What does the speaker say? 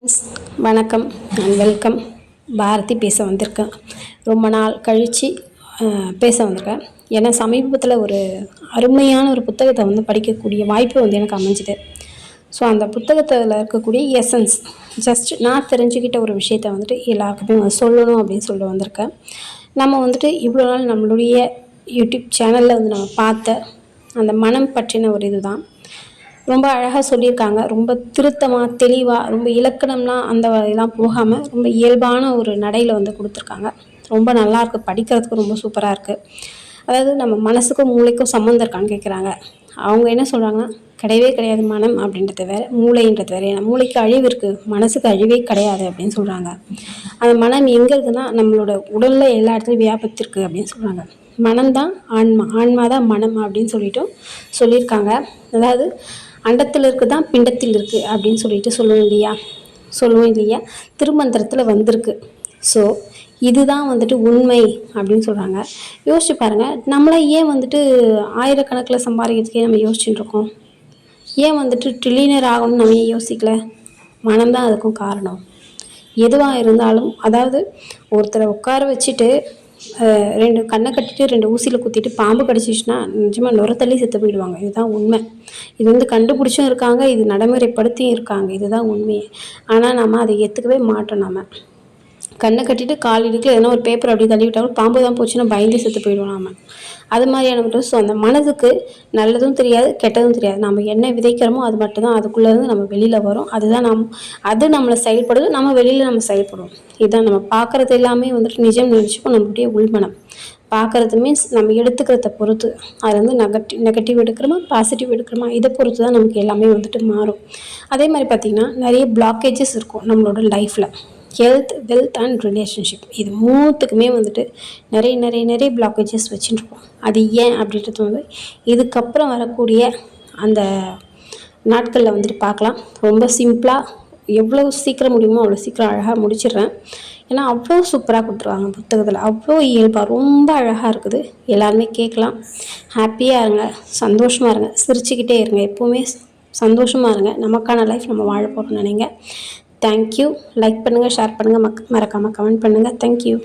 Friends, வணக்கம் and welcome. Bharathi பேச வந்திருக்கேன். ரொம்ப நாள் கழித்து பேச வந்திருக்கேன். ஏன்னா சமீபத்தில் ஒரு அருமையான ஒரு புத்தகத்தை படிக்கக்கூடிய வாய்ப்பு எனக்கு அமைஞ்சுது. ஸோ அந்த புத்தகத்தில் இருக்கக்கூடிய எசன்ஸ் ஜஸ்ட் நான் தெரிஞ்சுக்கிட்ட ஒரு விஷயத்த எல்லாருக்குமே சொல்லணும் அப்படின்னு சொல்லிட்டு வந்திருக்கேன். நம்ம இவ்வளோ நாள் நம்மளுடைய யூடியூப் சேனலில் நம்ம பார்த்த அந்த மனம் பற்றின ஒரு இதுதான் ரொம்ப அழகாக சொல்லியிருக்காங்க. ரொம்ப திருத்தமாக தெளிவாக ரொம்ப இலக்கணம்லாம் அந்த இதெல்லாம் போகாமல் ரொம்ப இயல்பான ஒரு நடையில் கொடுத்துருக்காங்க. ரொம்ப நல்லாயிருக்கு, படிக்கிறதுக்கு ரொம்ப சூப்பராக இருக்குது. அதாவது நம்ம மனசுக்கும் மூளைக்கும் சம்மந்தம் இருக்கான்னு கேட்குறாங்க. அவங்க என்ன சொல்கிறாங்கன்னா, கிடையவே கிடையாது மனம் அப்படின்றது வேறு, மூளைன்றது வேறு. ஏன்னா மூளைக்கு அழிவு இருக்குது, மனசுக்கு அழிவே கிடையாது அப்படின்னு சொல்கிறாங்க. அந்த மனம் எங்கே இருக்குதுன்னா நம்மளோட உடலில் எல்லா இடத்துலையும் வியாபித்திருக்கு அப்படின்னு சொல்கிறாங்க. மனம்தான் ஆன்மா, ஆன்மா தான் மனம் அப்படின்னு சொல்லியிருக்காங்க. அதாவது அண்டத்தில் இருக்குதான் பிண்டத்தில் இருக்குது அப்படின்னு சொல்லுவோம் இல்லையா திருமந்திரத்தில் வந்திருக்கு. ஸோ இதுதான் உண்மை அப்படின்னு சொல்கிறாங்க. யோசிச்சு பாருங்கள், நம்மளை ஏன் ஆயிரக்கணக்கில் சம்பாதிக்கிறதுக்கே நம்ம யோசிச்சுட்டு இருக்கோம்? ஏன் ட்ரில்லியனர் ஆகணும்னு நம்ம ஏன் யோசிக்கல? மனம்தான் அதுக்கும் காரணம். எதுவாக இருந்தாலும், அதாவது ஒருத்தரை உட்கார வச்சுட்டு 2 கண்ணை கட்டிட்டு 2 ஊசியில் குத்திட்டு பாம்பு கடிச்சிச்சுன்னா நிஜமாக நுரத்தள்ளி செத்து போயிடுவாங்க. இதுதான் உண்மை. இது கண்டுபிடிச்சும் இருக்காங்க, இது நடைமுறைப்படுத்தியும் இருக்காங்க. இதுதான் உண்மையே. ஆனால் நம்ம அதை ஏற்றுக்கவே மாட்டோம். நம்ம கண்ணை கட்டிட்டு கால் இடுக்கில் எதனா ஒரு பேப்பர் அப்படி தள்ளி விட்டாலும் பாம்பு தான் போச்சுன்னா பயந்து செத்து போயிடுவோம் நம்ம. அது மாதிரியான மட்டும். ஸோ அந்த மனதுக்கு நல்லதும் தெரியாது, கெட்டதும் தெரியாது. நம்ம என்ன விதைக்கிறோமோ அது மட்டும்தான் அதுக்குள்ளேருந்து நம்ம வெளியில் வரும். அதுதான் அது நம்மளை செயல்படுது, நம்ம வெளியில் நம்ம செயல்படுவோம். இதுதான் நம்ம பார்க்குறது எல்லாமே நிஜம் நினச்சிப்போம். நம்மளுடைய உள்மனம் பார்க்குறது மீன்ஸ் நம்ம எடுத்துக்கிறத பொறுத்து. அது நெகட்டிவ் எடுக்கிறோமா பாசிட்டிவ் எடுக்கிறோமா இதை பொறுத்து தான் நமக்கு எல்லாமே மாறும். அதே மாதிரி பார்த்திங்கன்னா நிறைய பிளாக்கேஜஸ் இருக்கும் நம்மளோட லைஃப்பில். ஹெல்த், வெல்த் அண்ட் ரிலேஷன்ஷிப், இது மூணுத்துக்குமே நிறைய பிளாக்கேஜஸ் வச்சுருக்கோம். அது ஏன் அப்படின்றது இதுக்கப்புறம் வரக்கூடிய அந்த நாட்களில் பார்க்கலாம். ரொம்ப சிம்பிளாக எவ்வளோ சீக்கிரம் முடியுமோ அவ்வளோ சீக்கிரம் அழகாக முடிச்சிடுறேன். ஏன்னா அவ்வளோ சூப்பராக கொடுத்துருவாங்க புத்தகத்தில். அவ்வளோ இயல்பாக ரொம்ப அழகாக இருக்குது. எல்லாருமே கேட்கலாம். ஹாப்பியாக இருங்க, சந்தோஷமாக இருங்க, சிரிச்சுக்கிட்டே இருங்க, எப்போவுமே சந்தோஷமாக இருங்க. நமக்கான லைஃப் நம்ம வாழ போகிறோம்னு நினைங்க. தேங்க்யூ. லைக் பண்ணுங்கள், ஷேர் பண்ணுங்கள், மறக்காமல் கமெண்ட் பண்ணுங்கள். தேங்க்யூ.